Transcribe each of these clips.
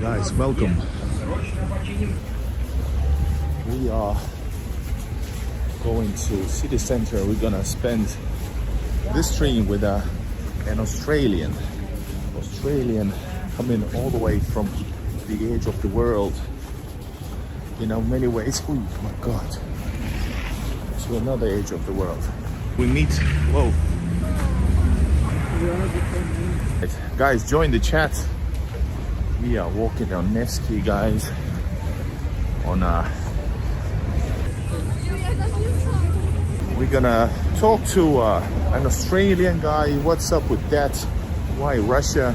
Guys, welcome. We are going to city center. We're gonna spend this train with an Australian coming all the way from the edge of the world. You know, many ways. Oh my God! To another edge of the world. We meet. Whoa! Guys, join the chat. We are walking on Nevsky, guys. We're gonna talk to an Australian guy. What's up with that? Why Russia?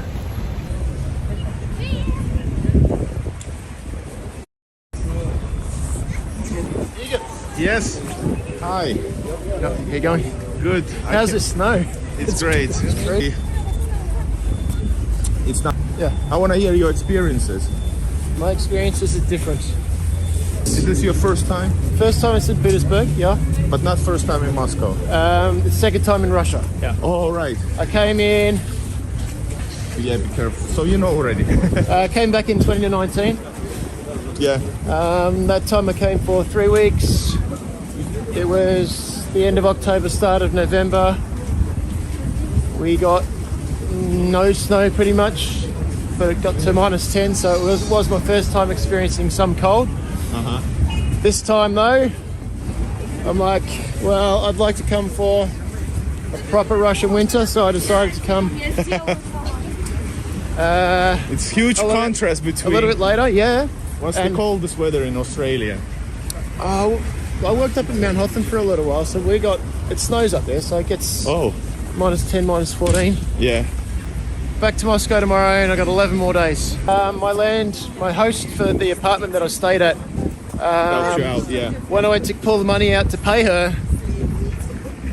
Yes. Hi. How you going? Good. How's the snow? It's great. It's not. Yeah. I want to hear your experiences. My experiences are different. Is this your first time? First time in St. Petersburg, yeah. But not first time in Moscow. The second time in Russia. Yeah. Oh, right. I came in. Yeah, be careful. So you know already. Came back in 2019. Yeah. That time I came for 3 weeks. It was the end of October, start of November. We got no snow pretty much, but it got to -10, so it was my first time experiencing some cold. This time though, I'm like, well, I'd like to come for a proper Russian winter, so I decided to come. It's huge contrast between. A little bit later, yeah. What's the coldest weather in Australia? I worked up in Mount Hotham for a little while, so it snows up there, so it gets -10, -14. Yeah. Back to Moscow tomorrow, and I got 11 more days. My host for the apartment that I stayed at, Helped you out, yeah. when I went to pull the money out to pay her,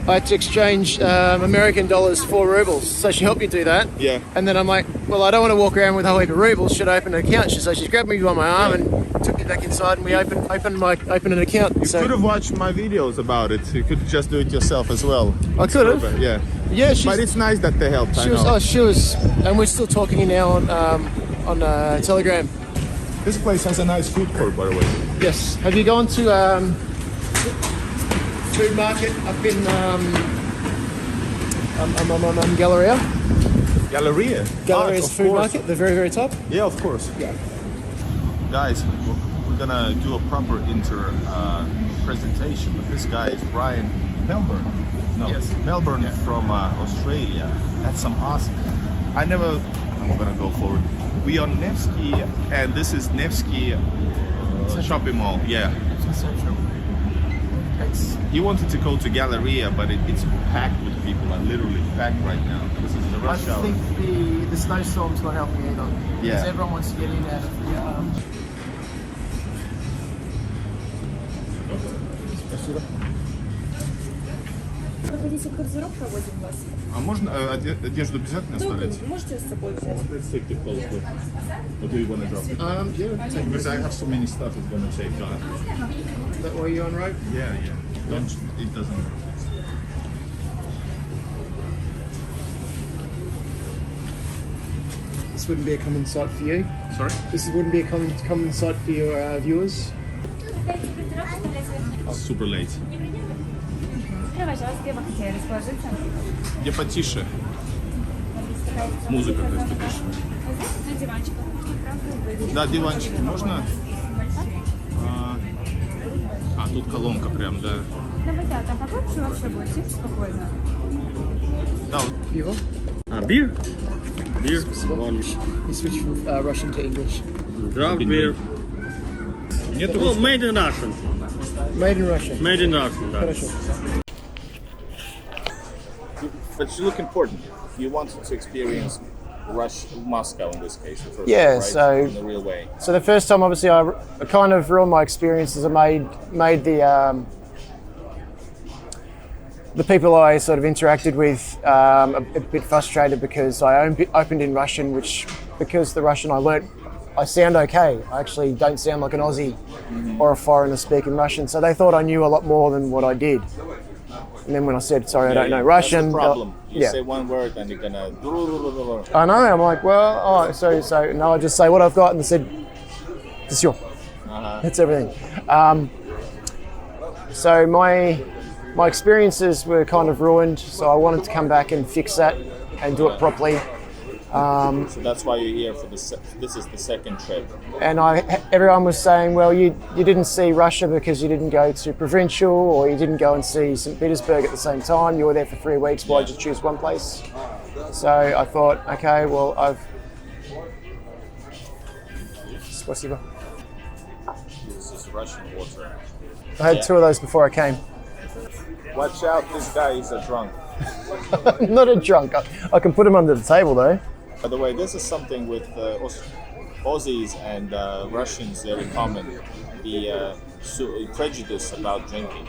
I had to exchange American dollars for rubles. So she helped me do that. Yeah. And then I'm like, well, I don't want to walk around with a whole heap of rubles. Should I open an account? So she grabbed me by my arm and took me back inside, and we opened an account. You could have watched my videos about it. You could just do it yourself as well. I could have. Yeah. Yeah, but it's nice that they helped. She was, and we're still talking now on Telegram. This place has a nice food court, by the way. Yes. Have you gone to food market up in Galleria? Galleria's food market, the very, very top? Yeah, of course. Yeah. Guys, we're gonna do a proper presentation, but this guy is Brian Melbourne. No, yes. Melbourne from Australia. That's some awesome. I'm gonna go forward. We are Nevsky, and this is Nevsky shopping mall. Yeah. He wanted to go to Galleria, but it's packed with people. I'm literally packed right now. This is the rush hour. I think the snowstorm's not helping either. Yeah. Because everyone wants to get in out of the... А можно одежду обязательно оставлять? Можете с собой взять. Let's take the clothes with. Or do you want to drop it? Yeah. Because I have so many stuff it's gonna take. Is that why you're on road? Yeah. It doesn't. This wouldn't be a common sight for you. Sorry? This wouldn't be a common sight for your viewers. Super late. Где потише? Музыка, то есть потише. Да, диванчики можно? Тут колонка прям, да. Давайте, там погромче вообще будет, тихо, спокойно. Да. Пиво? Beer? Beer? You switch from Russian to English. Draft beer. Well, made in Russian. Made in Russia. Made in Russian, да. Хорошо. But you look important. You wanted to experience Moscow in this case. The first Yeah, time, right? so in the real way. So the first time, obviously, I kind of ruined my experiences. I made the people I sort of interacted with a bit frustrated because I opened in Russian, which because the Russian I learnt, I sound okay. I actually don't sound like an Aussie or a foreigner speaking Russian. So they thought I knew a lot more than what I did. And then when I said, sorry, I don't know That's Russian. the problem. You yeah. say one word and you're gonna. I know. I'm like, well, so no, I just say what I've got, and they said, "This your." That's everything. So my experiences were kind of ruined. So I wanted to come back and fix that and do it properly. So that's why you're here for this is the second trip. And everyone was saying, well, you didn't see Russia because you didn't go to Provincial, or you didn't go and see St. Petersburg at the same time. You were there for 3 weeks. Why'd you choose one place? So I thought, okay, well, Spasibo. This is Russian water. I had 2 of those before I came. Watch out, this guy is a drunk. Not a drunk. I can put him under the table though. By the way, this is something with Aussies and Russians very common, the prejudice about drinking.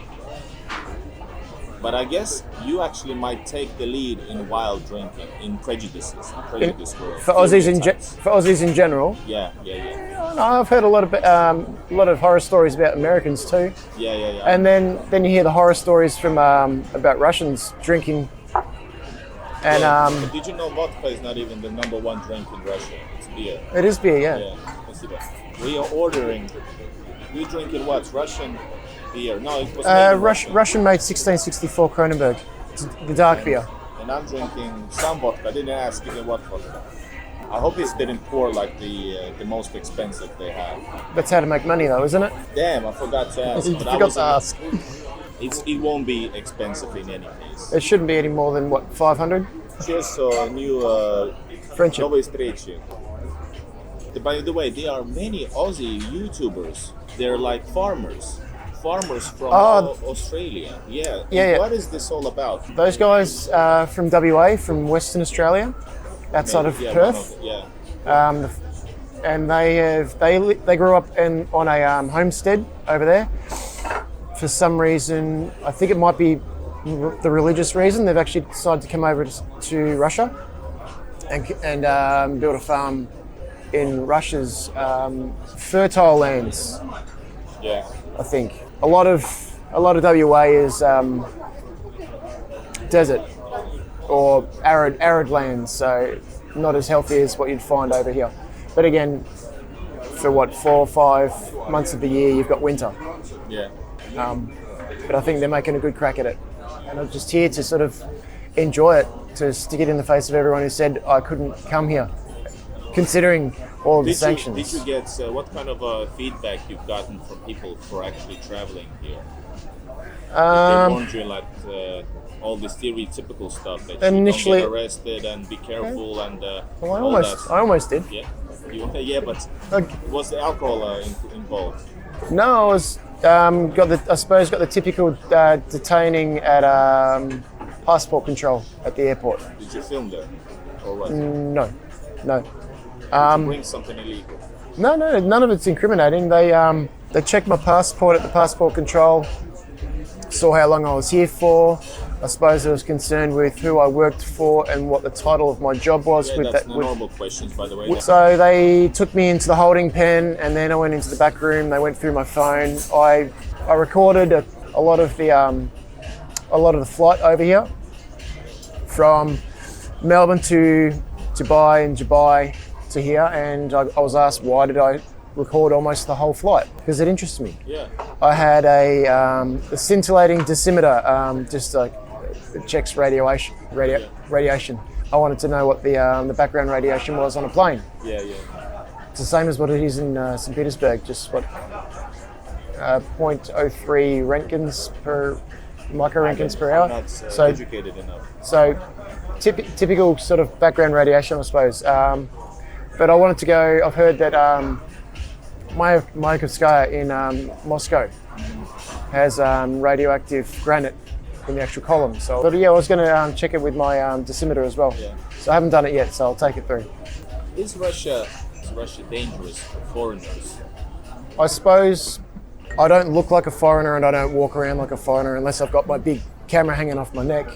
But I guess you actually might take the lead in wild drinking, in prejudices, for Aussies in general. Yeah. I've heard a lot of horror stories about Americans too. Yeah. And then you hear the horror stories from about Russians drinking. And but did you know vodka is not even the number 1 drink in Russia? It's beer. It is beer, yeah. Yeah, let's see that. We are ordering. We drinking what? Russian beer? No, it was Russian made 1664 Kronenberg. It's the dark beer. And I'm drinking some vodka. I didn't ask even what vodka. I hope it didn't pour like the most expensive they have. That's how to make money though, isn't it? Damn, I forgot to ask. You forgot to ask. It won't be expensive in any case. It shouldn't be any more than what, 500? Cheers, new Friendship. Новой встречи. By the way, there are many Aussie YouTubers. They're like farmers from Australia. Yeah. What is this all about? Those guys from WA, from Western Australia, outside of Perth. And they grew up on a homestead over there. For some reason, I think it might be the religious reason, they've actually decided to come over to Russia and build a farm in Russia's fertile lands. Yeah, I think a lot of WA is desert or arid lands, so not as healthy as what you'd find over here. But again, for 4 or 5 months of the year, you've got winter. Yeah. But I think they're making a good crack at it. And I'm just here to sort of enjoy it, to stick it in the face of everyone who said I couldn't come here, considering all of the sanctions. Did you get, what kind of feedback you've gotten from people for actually traveling here? They warned you like all the stereotypical stuff that initially, you don't get arrested and be careful and well, I almost did. Yeah, but was the alcohol involved? No, I was got the typical detaining at passport control at the airport. Did you film there, or what? No. Did you bring something illegal? No, none of it's incriminating. They checked my passport at the passport control, saw how long I was here for. I suppose I was concerned with who I worked for and what the title of my job was. Yeah, that's normal questions, by the way. So they took me into the holding pen, and then I went into the back room. They went through my phone. I recorded a lot of the flight over here from Melbourne to Dubai and Dubai to here, and I was asked why did I record almost the whole flight, because it interests me. Yeah. I had a scintillating dosimeter, just like it checks radiation. I wanted to know what the background radiation was on a plane. Yeah. It's the same as what it is in St. Petersburg, just 0.03 microrenkins per hour. I'm not educated enough. So typical sort of background radiation, I suppose. But I wanted to go. I've heard that Mayakovskaya in Moscow has radioactive granite in the actual column. So I was going to check it with my dosimeter as well. Yeah. So I haven't done it yet, so I'll take it through. Is Russia dangerous for foreigners? I suppose I don't look like a foreigner and I don't walk around like a foreigner unless I've got my big camera hanging off my neck.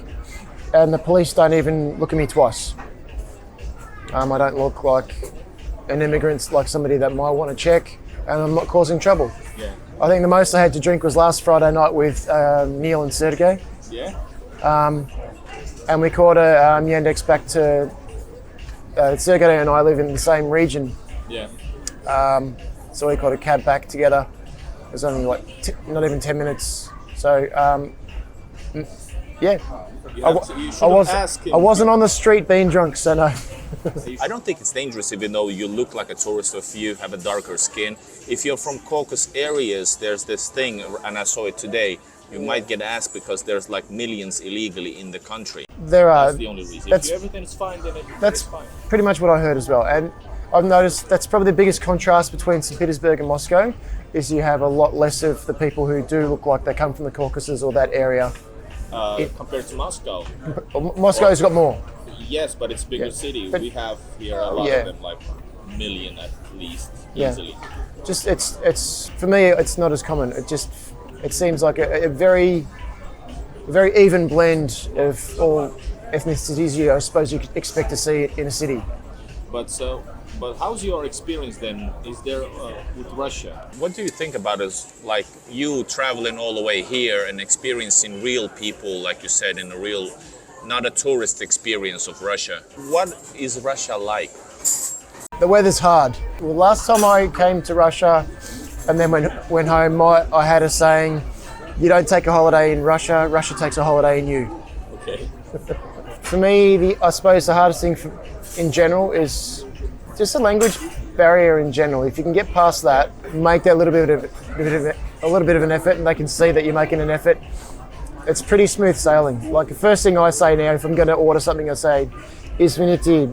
And the police don't even look at me twice. I don't look like an immigrant, like somebody that might want to check, and I'm not causing trouble. Yeah. I think the most I had to drink was last Friday night with Neil and Sergey. Yeah? And we caught a Yandex back to Sergey and I live in the same region. Yeah. So we caught a cab back together. It was only like not even 10 minutes. So yeah, I wasn't on the street being drunk, so no. I don't think it's dangerous even though you look like a tourist or if you have a darker skin. If you're from Caucasus areas, there's this thing, and I saw it today, you might get asked because there's like millions illegally in the country. There are. That's the only reason. If everything's fine, then that's it's fine. pretty much what I heard as well. And I've noticed that's probably the biggest contrast between St. Petersburg and Moscow, is you have a lot less of the people who do look like they come from the Caucasus or that area. Compared to Moscow. Moscow's got more. Yes, but it's a bigger city. But we have here a lot of them, like a million at least, easily. Just it's for me, it's not as common. It seems like a very even blend of all ethnicities I suppose you could expect to see in a city. But how's your experience then? Is there with Russia? What do you think about us, like you traveling all the way here and experiencing real people, like you said, in a real, not a tourist experience of Russia? What is Russia like? The weather's hard. Well, last time I came to Russia and then went home, I had a saying, you don't take a holiday in Russia, Russia takes a holiday in you. Okay. For me, I suppose the hardest thing in general is just the language barrier in general. If you can get past that, make that a little bit of an effort, and they can see that you're making an effort, it's pretty smooth sailing. Like the first thing I say now, if I'm going to order something, I say, "Извините,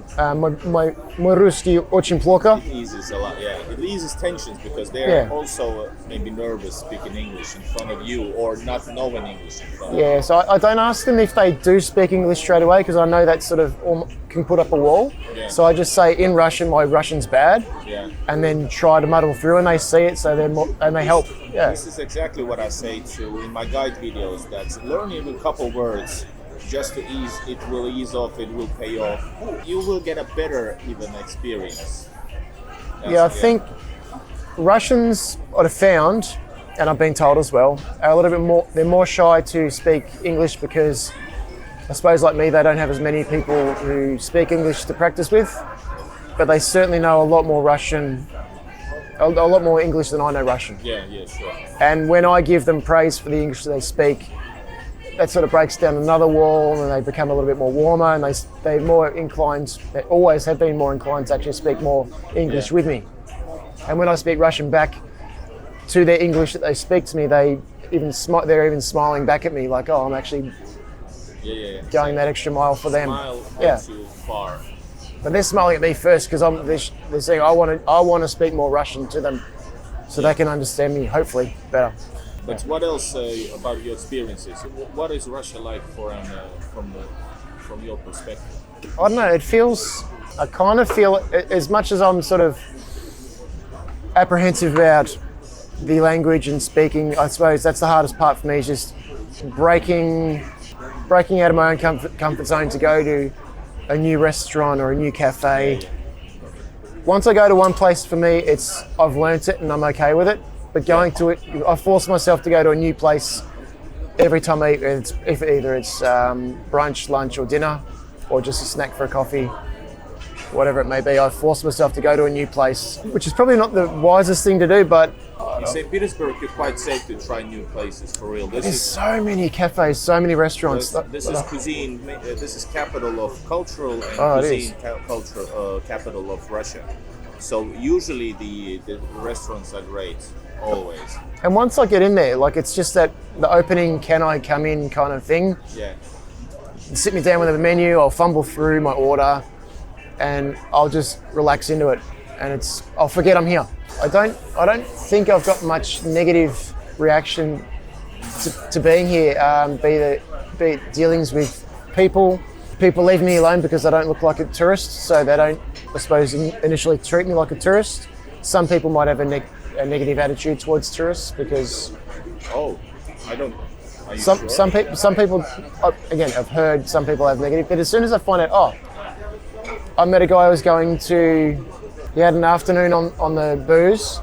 мой русский очень плохо." It eases a lot, yeah. It eases tensions because they're also maybe nervous speaking English in front of you or not knowing English in front of you. Yeah, so I don't ask them if they do speak English straight away because I know that sort of can put up a wall. Yeah. So I just say in Russian, my Russian's bad, and then try to muddle through, and they see it, so and they help. Yeah. This is exactly what I say in my guide videos. That learning a couple words just to it will ease off, it will pay off. You will get a better even experience. I think Russians, what I've found, and I've been told as well, are a little bit more, they're more shy to speak English because I suppose like me, they don't have as many people who speak English to practice with, but they certainly know a lot more Russian, a lot more English than I know Russian. Yeah, sure. And when I give them praise for the English that they speak, that sort of breaks down another wall and they become a little bit more warmer and they're more inclined, they always have been more inclined to actually speak more English with me. And when I speak Russian back to their English that they speak to me, they're even smiling back at me like, oh, I'm actually going that extra mile for them. Smile helps you far. But they're smiling at me first because they're saying I want to speak more Russian to them so they can understand me, hopefully, better. But what else about your experiences? What is Russia like from your perspective? I don't know, I kind of feel, as much as I'm sort of apprehensive about the language and speaking, I suppose that's the hardest part for me, is just breaking out of my own comfort zone to go to a new restaurant or a new cafe. Once I go to one place, for me, I've learnt it and I'm okay with it. But going to it, I force myself to go to a new place every time I eat. Either it's brunch, lunch, or dinner, or just a snack for a coffee, whatever it may be. I force myself to go to a new place, which is probably not the wisest thing to do, but in St. Petersburg, you're quite safe to try new places, for real. There's so many cafes, so many restaurants. This is cuisine. This is capital of cultural and cuisine capital of Russia. So usually the restaurants are great, always. And once I get in there, like it's just that the opening, can I come in kind of thing. Yeah. Sit me down with the menu, I'll fumble through my order, and I'll just relax into it, and I'll forget I'm here. I don't think I've got much negative reaction to being here. Be it dealings with people leave me alone because I don't look like a tourist, so they don't, I suppose, initially treat me like a tourist. Some people might have a negative attitude towards tourists because. Oh, I don't. Are you some sure? Some people, again, I've heard some people have negative, but as soon as I find out, I met a guy who was he had an afternoon on the booze,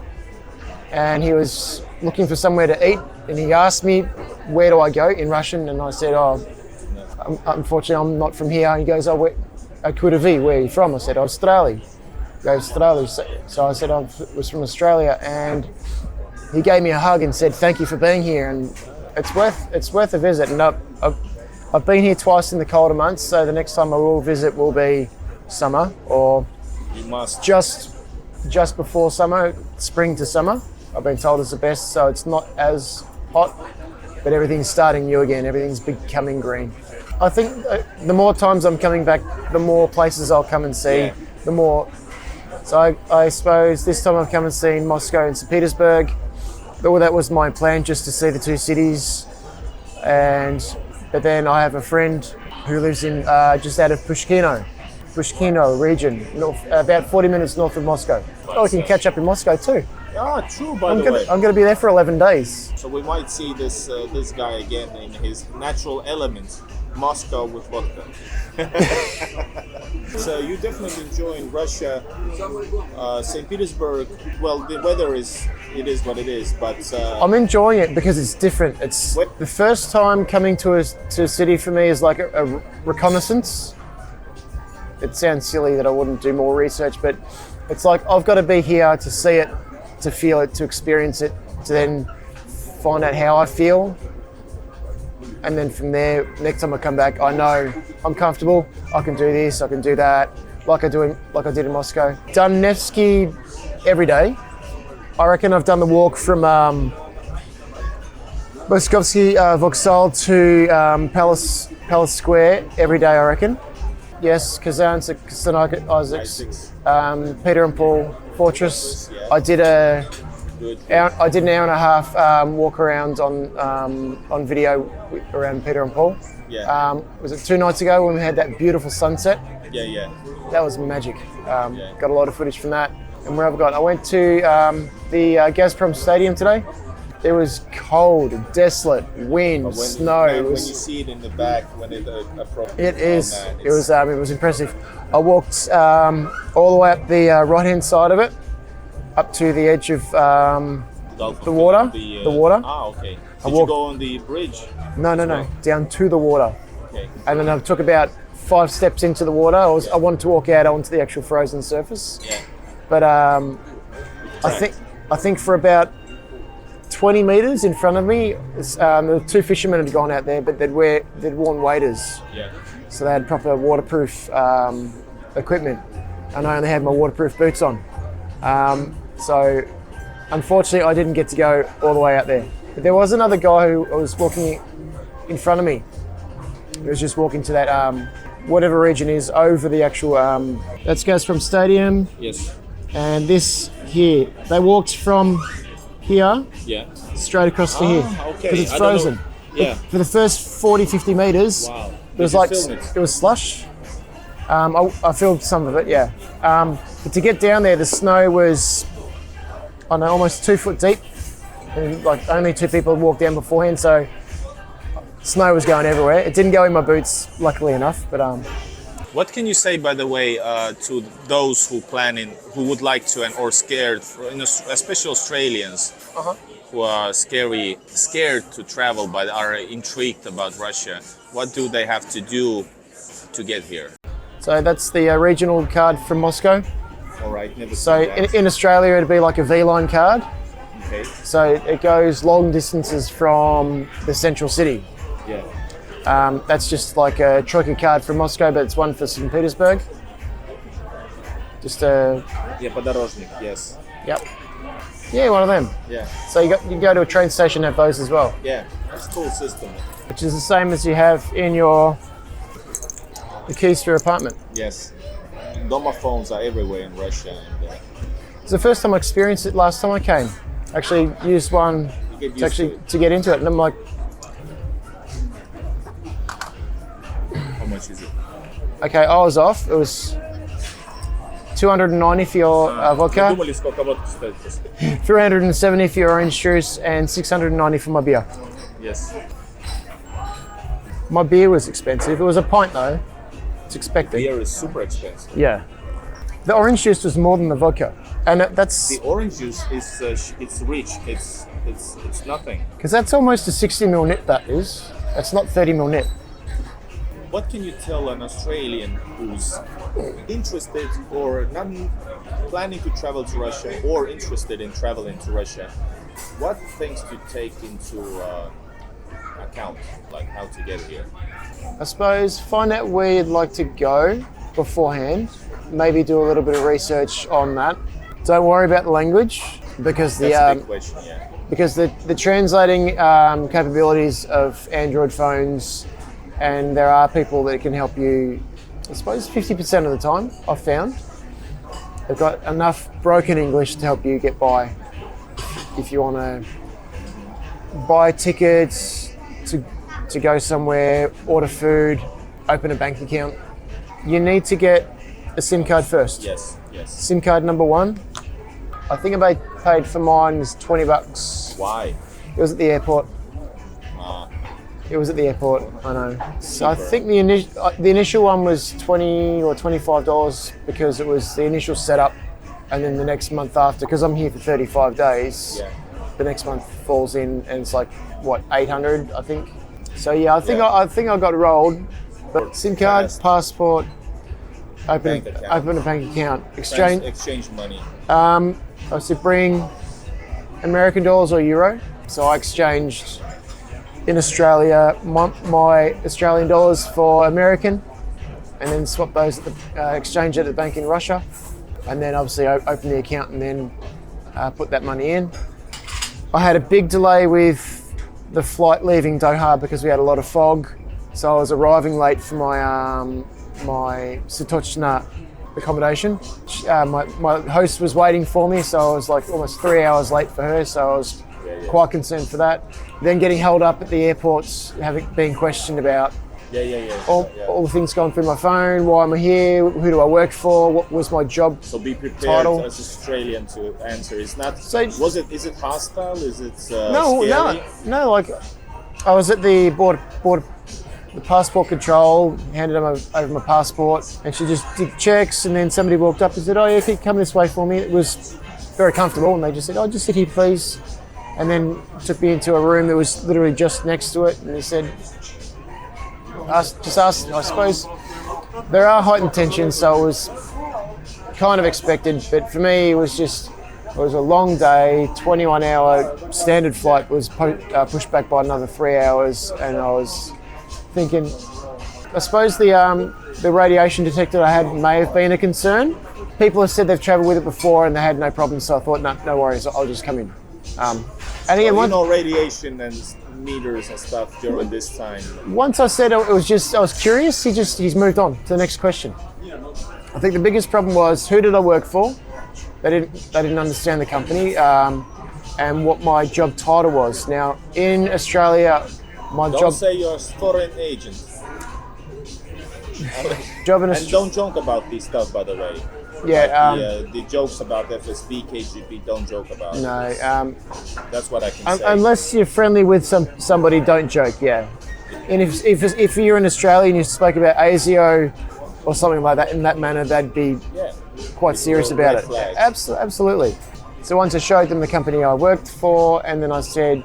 and he was looking for somewhere to eat, and he asked me, where do I go, in Russian, and I said, unfortunately, I'm not from here. He goes, oh, where are you from? I said, Australia. He goes, Australia. So I said, I was from Australia, and he gave me a hug and said, thank you for being here, and it's worth a visit. And I've been here twice in the colder months, so the next time I will visit will be summer, or You must. just before summer, spring to summer. I've been told is the best, so it's not as hot, but everything's starting new again. Everything's becoming green. I think the more times I'm coming back, the more places I'll come and see. Yeah. The more. So I suppose this time I've come and seen Moscow and St. Petersburg. Well, that was my plan, just to see the two cities. But then I have a friend who lives in just out of Pushkino region, about 40 minutes north of Moscow. Oh, we can catch up in Moscow too. Ah, true, by the way. I'm going to be there for 11 days. So we might see this guy again in his natural element, Moscow with vodka. So you definitely enjoying Russia, St. Petersburg. Well, the weather is what it is, but I'm enjoying it because it's different. It's the first time coming to a city for me is like a reconnaissance. It sounds silly that I wouldn't do more research, but it's like I've got to be here to see it, to feel it, to experience it, to then find out how I feel. And then from there, next time I come back, I know I'm comfortable. I can do this, I can do that, like I did in Moscow. Done Nevsky every day. I reckon I've done the walk from Moskovsky Vokzal to Palace Square every day, I reckon. Yes, Kazan, Isaacs, Peter and Paul Fortress. I did an hour and a half walk around on video around Peter and Paul. Yeah. Was it 2 nights ago when we had that beautiful sunset? Yeah. That was magic. Got a lot of footage from that. And where have I gone? I went to the Gazprom Stadium today. It was cold, desolate, wind, snow. When you see it in the back, when it approaches. It is. It was impressive. I walked all the way up the right-hand side of it, up to the edge of the water. The water. Ah, okay. Did you go on the bridge? No. Down to the water. Okay. And then I took about 5 steps into the water. I wanted to walk out onto the actual frozen surface. Yeah. But I think for about 20 meters in front of me, the 2 fishermen had gone out there, but they'd worn waders. Yeah. So they had proper waterproof equipment, and I only had my waterproof boots on. So unfortunately, I didn't get to go all the way out there. But there was another guy who was walking in front of me. He was just walking to that whatever region is over the actual. That goes from Stadium. Yes. And this here, they walked from here straight across to here because it's frozen. Yeah. For the first 40, 50 meters, it was like it was slush. I filmed some of it, yeah. But to get down there, the snow was, I don't know, almost 2 foot deep, and like only 2 people had walked down beforehand, so snow was going everywhere. It didn't go in my boots, luckily enough, but What can you say, by the way, to those who who would like to or scared, especially Australians, who are scared to travel but are intrigued about Russia? What do they have to do to get here? So that's the regional card from Moscow. All right. Never So seen that. in Australia, it'd be like a V-line card. Okay. So it goes long distances from the central city. Yeah. That's just like a Troika card from Moscow, but it's one for St. Petersburg. Just a... Yeah, подорожник, yes. Yep. Yeah, one of them. Yeah. So you go to a train station and have those as well. Yeah, that's a cool system. Which is the same as you have in the keys to your apartment. Yes. Domophones are everywhere in Russia. And, It's the first time I experienced it last time I came. Actually used one to get into it, and I'm like, how much is it? okay, I was off. It was 290 for your vodka, Думали, сколько водки стоит просто. 370 for your orange juice, and 690 for my beer. Yes. My beer was expensive. It was a pint though. It's expected. Beer is super expensive. Yeah. The orange juice was more than the vodka, and that's The orange juice is it's rich. It's nothing. because that's almost a 60 ml nip. That is. That's not 30 ml nip. what can you tell an Australian who's interested or not planning to travel to Russia or interested in traveling to Russia? What things to take into account, like how to get here? I suppose find out where you'd like to go beforehand. Maybe do a little bit of research on that. Don't worry about the language because That's a big question, yeah. because the translating capabilities of Android phones, and there are people that can help you, I suppose 50% of the time, I've found. They've got enough broken English to help you get by. If you want to buy tickets, to go somewhere, order food, open a bank account, you need to get a SIM card first. Yes. SIM card number one. I think I paid for mine was $20. Why? It was at the airport. It was at the airport, I know. So I think the initial one was $20 or $25 because it was the initial setup, and then the next month after, because I'm here for 35 days, the next month falls in and it's like, what, 800, I think. So yeah, I think I got rolled. But SIM card, passport, open a bank account, exchange money. I said bring American dollars or euro. So I exchanged in Australia my Australian dollars for American, and then swap those at the exchange at the bank in Russia, and then obviously open the account and then put that money in. I had a big delay with the flight leaving Doha because we had a lot of fog, so I was arriving late for my Satochna accommodation. My host was waiting for me, so I was like almost 3 hours late for her, so I was quite concerned for that. Then getting held up at the airports, being questioned about all the things going through my phone. Why am I here? Who do I work for? What was my job? So be prepared title? As Australian to answer. It's not. So, is it hostile? Is it scary? No. Like I was at the the passport control, handed them over my passport, and she just did checks, and then somebody walked up and said, "Oh yeah, can you come this way for me?" It was very comfortable, and they just said, "Oh, just sit here, please," and then took me into a room that was literally just next to it, and they said, just ask. I suppose there are heightened tensions, so it was kind of expected, but for me it was a long day. 21-hour standard flight was pushed back by another 3 hours, and I was thinking, I suppose the radiation detector I had may have been a concern. People have said they've travelled with it before and they had no problems, so I thought, no worries, I'll just come in. And again, radiation and meters and stuff during this time. Once I said I was curious, he's moved on to the next question. I think the biggest problem was, who did I work for? They didn't understand the company and what my job title was. Now in Australia, Don't say you're a foreign agent. job in And don't joke about this stuff, by the way. Yeah. The jokes about FSB, KGB, don't joke about. No. That's what I can say. Unless you're friendly with somebody, don't joke. Yeah. And if you're in Australia and you spoke about ASIO or something like that in that manner, they'd be quite serious about it. Absolutely. So once I showed them the company I worked for, and then I said,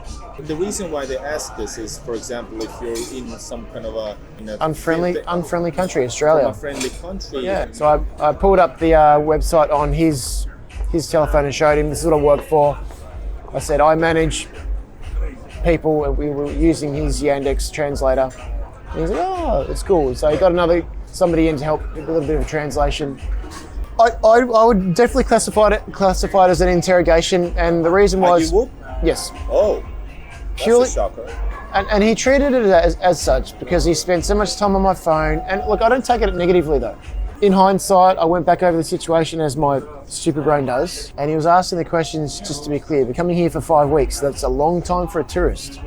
the reason why they ask this is, for example, if you're in some kind of unfriendly country, Australia. Unfriendly country. Yeah. So I pulled up the website on his telephone and showed him, this is what I work for. I said, I manage people, and we were using his Yandex translator. And he's like, oh, that's cool. So he got somebody in to help with a little bit of a translation. I would definitely classify it as an interrogation, and the reason was, you would? Yes. Oh. Purely, that's a shocker. And he treated it as such because he spent so much time on my phone. And look, I don't take it negatively though. In hindsight, I went back over the situation as my stupid brain does, and he was asking the questions. Just to be clear, we're coming here for 5 weeks. That's a long time for a tourist.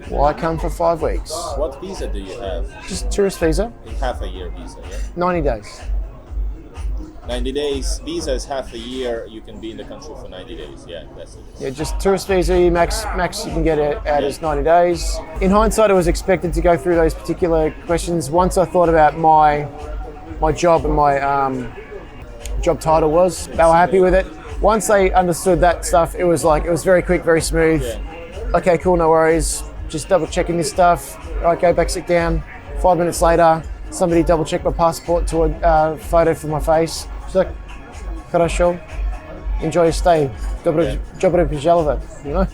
Why come for 5 weeks? What visa do you have? Just tourist visa. Half a year visa, yeah? 90 days. 90 days, visa is half a year, you can be in the country for 90 days, yeah, that's it. Yeah, just tourist visa, max you can get it out is 90 days. In hindsight, I was expected to go through those particular questions. Once I thought about my job and my job title was, they were happy with it. Once they understood that stuff, it was very quick, very smooth. Yeah. Okay, cool, no worries. Just double checking this stuff. All right, go back, sit down. 5 minutes later, somebody double checked my passport to a photo for my face. She's like, "Хорошо, enjoy your stay. Добро пожаловать." You know,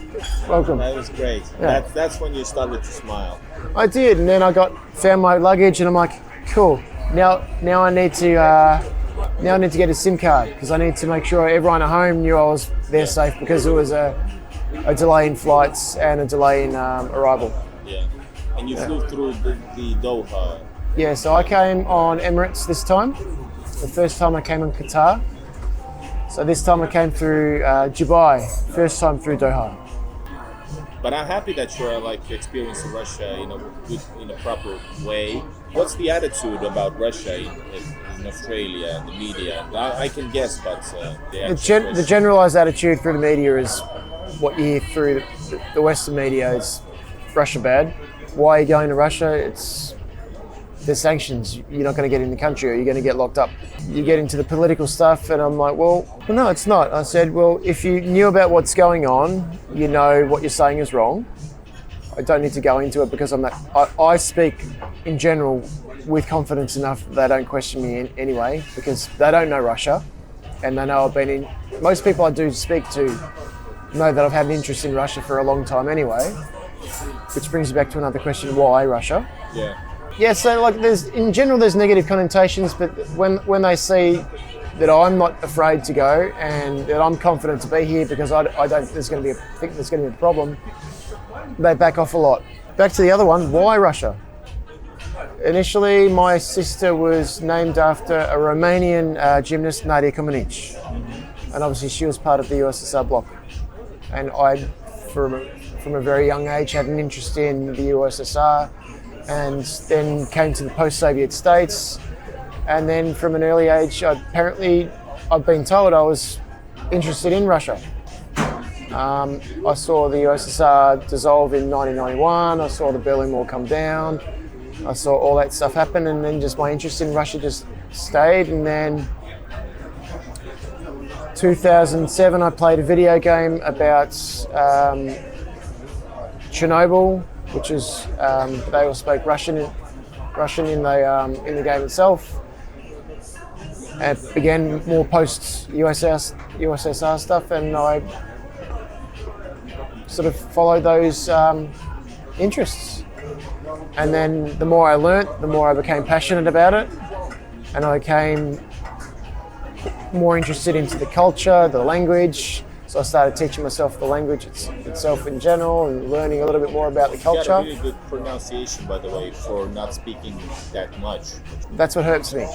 welcome. That was great. Yeah. That's when you started to smile. I did, and then I found my luggage, and I'm like, cool. Now I need to get a SIM card because I need to make sure everyone at home knew I was there safe because there was a delay in flights and a delay in arrival. Yeah. And you flew through the Doha. Yeah, so I came on Emirates this time. The first time I came on Qatar. So this time I came through Dubai. First time through Doha. But I'm happy that you're like experiencing Russia in a proper way. What's the attitude about Russia in Australia, the media? I can guess, but the generalized attitude through the media is what you hear through the Western media is Russia bad. Why are you going to Russia? There's sanctions. You're not going to get in the country or you're going to get locked up. You get into the political stuff and I'm like, well, no, it's not. I said, well, if you knew about what's going on, you know what you're saying is wrong. I don't need to go into it because I speak in general with confidence enough that they don't question me anyway because they don't know Russia and they know I've been in. Most people I do speak to know that I've had an interest in Russia for a long time anyway, which brings you back to another question, why Russia? Yeah. Yeah, so like there's negative connotations, but when they see that I'm not afraid to go and that I'm confident to be here because I don't think there's going to be a problem, they back off a lot. Back to the other one, why Russia? Initially, my sister was named after a Romanian gymnast, Nadia Comaneci, and obviously she was part of the USSR bloc. And I, from a very young age, had an interest in the USSR. And then came to the post-Soviet states, and then from an early age, I've been told I was interested in Russia. I saw the USSR dissolve in 1991. I saw the Berlin Wall come down. I saw all that stuff happen, and then just my interest in Russia just stayed. And then 2007, I played a video game about Chernobyl, which is they all spoke Russian in the game itself. And it began more post USSR stuff, and I sort of followed those interests. And then the more I learnt, the more I became passionate about it, and I became more interested into the culture, the language. So I started teaching myself the language itself in general and learning a little bit more about the culture. You got a really good pronunciation, by the way, for not speaking that much. That's what hurts me.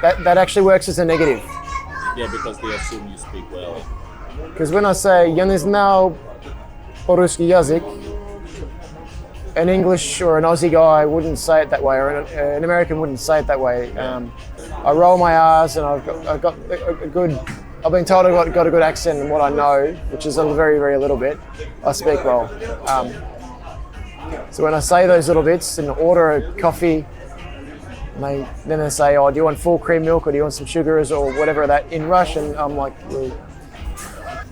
That actually works as a negative. Yeah, because they assume you speak well. Because when I say "Я не знаю по-русски язык," an English or an Aussie guy wouldn't say it that way, or an American wouldn't say it that way. I roll my R's, and I've got a good. I've been told I've got a good accent, and what I know, which is a very, very little bit, I speak well. So when I say those little bits and order a coffee, then they say, "Oh, do you want full cream milk or do you want some sugars or whatever that in Russian?" I'm like,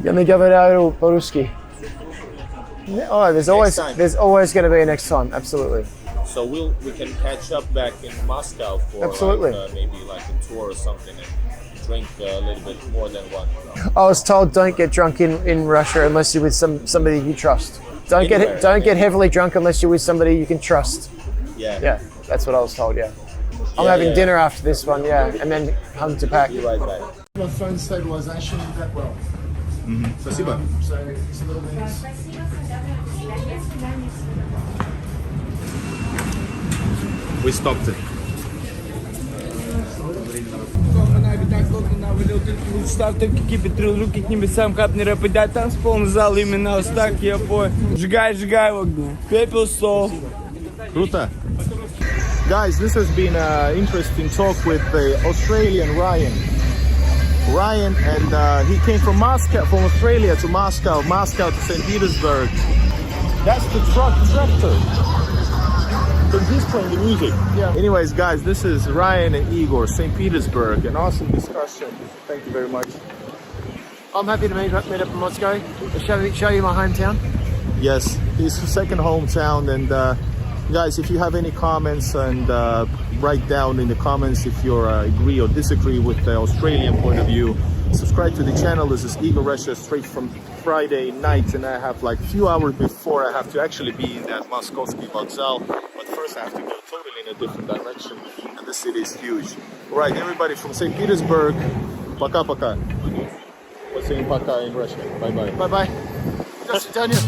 "Я не говорю по-русски." Oh, there's always going to be a next time. Absolutely. So we can catch up back in Moscow for Absolutely. Maybe like a tour or something. And drink a little bit more than one. I was told don't get drunk in Russia unless you're with somebody you trust. Don't get heavily drunk unless you're with somebody you can trust. Yeah, that's what I was told. I'm having dinner after this one, and then home to pack. Be right back. My phone stabilization that well. Спасибо. So it's a little bit. We stopped it. Ставте какие-то руки к небесам, капни рапидать, там с полный зал именно остак, я бой. Сжигай в огне. Пепел стол. Kruta. Guys, this has been an interesting talk with the Australian Ryan. And he came from Australia to Moscow to St. Petersburg. That's the tractor. So he's playing the music. Yeah. Anyways, guys, this is Ryan and Igor, St. Petersburg. An awesome discussion. Thank you very much. I'm happy to meet up in Moscow. Show you my hometown. Yes, his second hometown, and Guys, if you have any comments, and write down in the comments if you agree or disagree with the Australian point of view. Subscribe to the channel. This is Igor Russia straight from Friday night, and I have like a few hours before I have to actually be in that Moskovsky Vokzal. But first I have to go totally in a different direction, and the city is huge. All right, everybody from St. Petersburg, пока-пока. What's saying пока in Russian? Bye-bye. Bye-bye. До свидания.